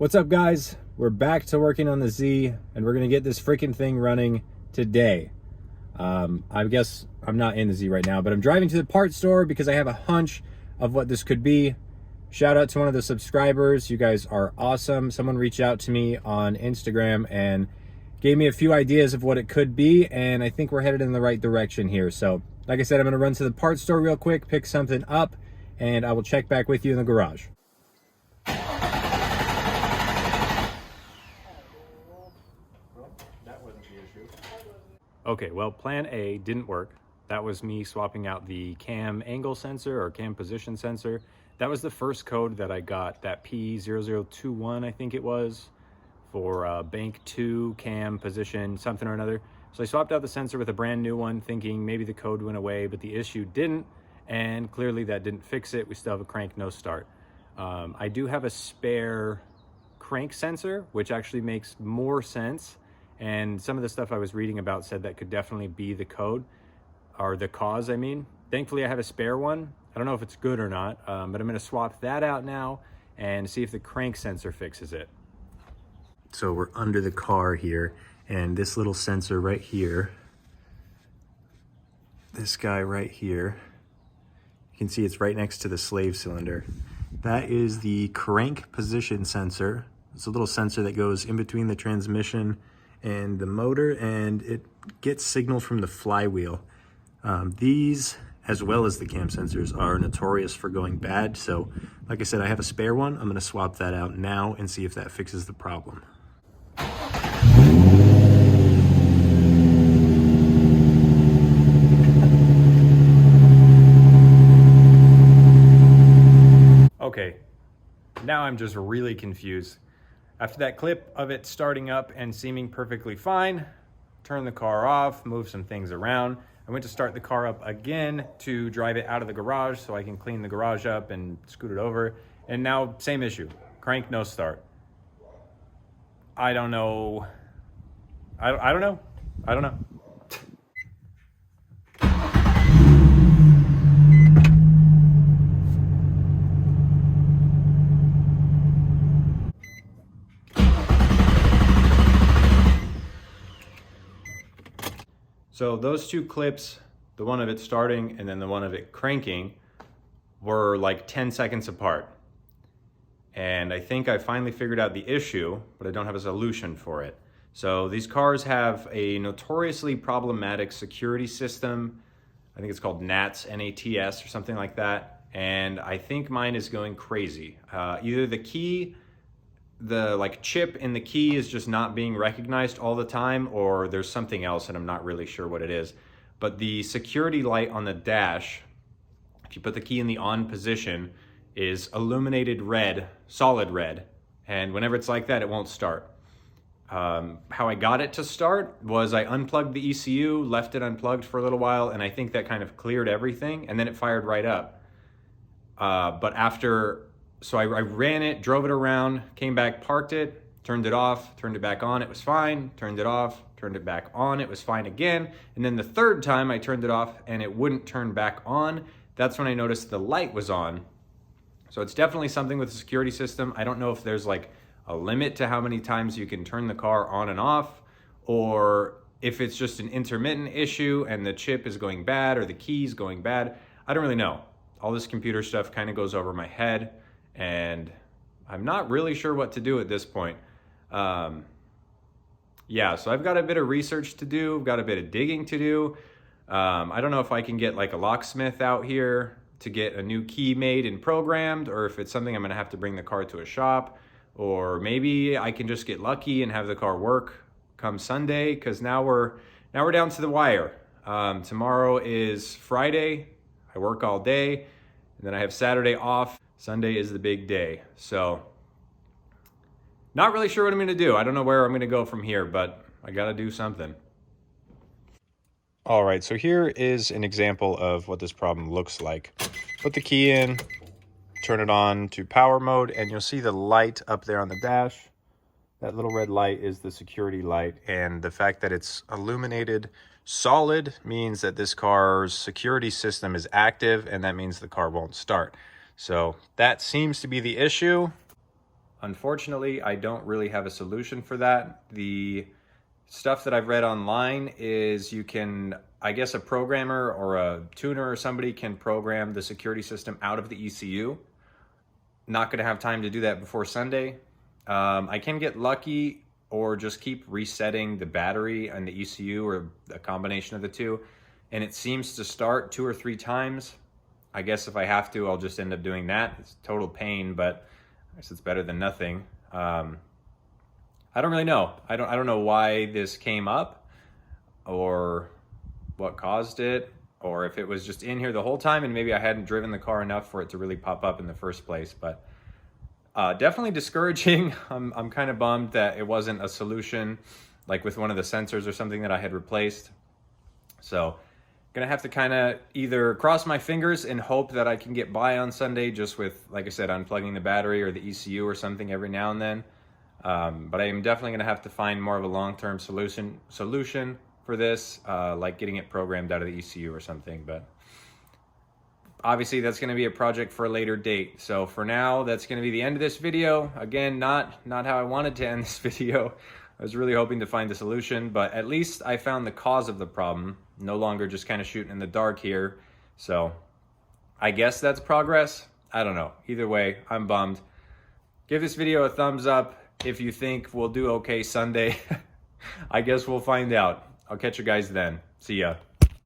What's up, guys? We're back to working on the Z, and we're gonna get this freaking thing running today. I guess I'm not in the Z right now, but I'm driving to the parts store because I have a hunch of what this could be. Shout out to one of the subscribers. You guys are awesome. Someone reached out to me on Instagram and gave me a few ideas of what it could be, and I think we're headed in the right direction here. So, like I said, I'm gonna run to the parts store real quick, pick something up, and I will check back with you in the garage. Okay, well, plan A didn't work. That was me swapping out the cam angle sensor or cam position sensor. That was the first code that I got, that P0021, I think it was, for bank 2 cam position something or another. So I swapped out the sensor with a brand new one, thinking maybe the code went away, but the issue didn't, and clearly that didn't fix it. We still have a crank no start. I do have a spare crank sensor, which actually makes more sense. And some of the stuff I was reading about said that could definitely be the code, or the cause, I mean. Thankfully, I have a spare one. I don't know if it's good or not, but I'm gonna swap that out now and see if the crank sensor fixes it. So we're under the car here, and this little sensor right here, this guy right here, you can see it's right next to the slave cylinder. That is the crank position sensor. It's a little sensor that goes in between the transmission and the motor, and it gets signal from the flywheel. These, as well as the cam sensors, are notorious for going bad. So, like I said, I have a spare one. I'm gonna swap that out now and see if that fixes the problem. Okay, now I'm just really confused. After that clip of it starting up and seeming perfectly fine, turn the car off, move some things around. I went to start the car up again to drive it out of the garage so I can clean the garage up and scoot it over. And now, same issue, crank no start. I don't know. I don't know. I don't know. So those two clips, the one of it starting and then the one of it cranking, were like 10 seconds apart. And I think I finally figured out the issue, but I don't have a solution for it. So these cars have a notoriously problematic security system. I think it's called NATS, N-A-T-S, or something like that. And I think mine is going crazy. Either the key, the chip in the key is just not being recognized all the time, or there's something else and I'm not really sure what it is. But the security light on the dash, if you put the key in the on position, is illuminated red, solid red. And whenever it's like that, it won't start. How I got it to start was I unplugged the ECU, left it unplugged for a little while, and I think that kind of cleared everything, and then it fired right up. So I ran it, drove it around, came back, parked it, turned it off, turned it back on, it was fine, turned it off, turned it back on, it was fine again. And then the third time I turned it off and it wouldn't turn back on. That's when I noticed the light was on. So it's definitely something with the security system. I don't know if there's like a limit to how many times you can turn the car on and off, or if it's just an intermittent issue and the chip is going bad or the key's going bad. I don't really know. All this computer stuff kind of goes over my head, and I'm not really sure what to do at this point. Yeah, so I've got a bit of research to do, I've got a bit of digging to do. I don't know if I can get like a locksmith out here to get a new key made and programmed, or if it's something I'm gonna have to bring the car to a shop, or maybe I can just get lucky and have the car work come Sunday, because now we're down to the wire. Tomorrow is Friday, I work all day, and then I have Saturday off. Sunday is the big day. So not really sure what I'm gonna do. I don't know where I'm gonna go from here, but I gotta do something. All right, so here is an example of what this problem looks like. Put the key in, turn it on to power mode, and you'll see the light up there on the dash. That little red light is the security light, and the fact that it's illuminated solid means that this car's security system is active, and that means the car won't start. So that seems to be the issue. unfortunately, I don't really have a solution for that. The stuff that I've read online is you can, I guess a programmer or a tuner or somebody can program the security system out of the ECU. Not going to have time to do that before Sunday. I can get lucky or just keep resetting the battery and the ECU or a combination of the two. And it seems to start 2 or 3 times. I guess if I have to, I'll just end up doing that. It's total pain, but I guess it's better than nothing. I don't really know. I don't know why this came up or what caused it, or if it was just in here the whole time and maybe I hadn't driven the car enough for it to really pop up in the first place. But definitely discouraging. I'm kind of bummed that it wasn't a solution like with one of the sensors or something that I had replaced. So gonna have to kind of either cross my fingers and hope that I can get by on Sunday just with, like I said, unplugging the battery or the ECU or something every now and then. But I am definitely gonna have to find more of a long-term solution for this, like getting it programmed out of the ECU or something. But obviously that's gonna be a project for a later date. So for now, that's gonna be the end of this video. Again, not how I wanted to end this video. I was really hoping to find a solution, but at least I found the cause of the problem. No longer just kind of shooting in the dark here. So I guess that's progress. I don't know. Either way, I'm bummed. Give this video a thumbs up if you think we'll do okay Sunday. I guess we'll find out. I'll catch you guys then. See ya.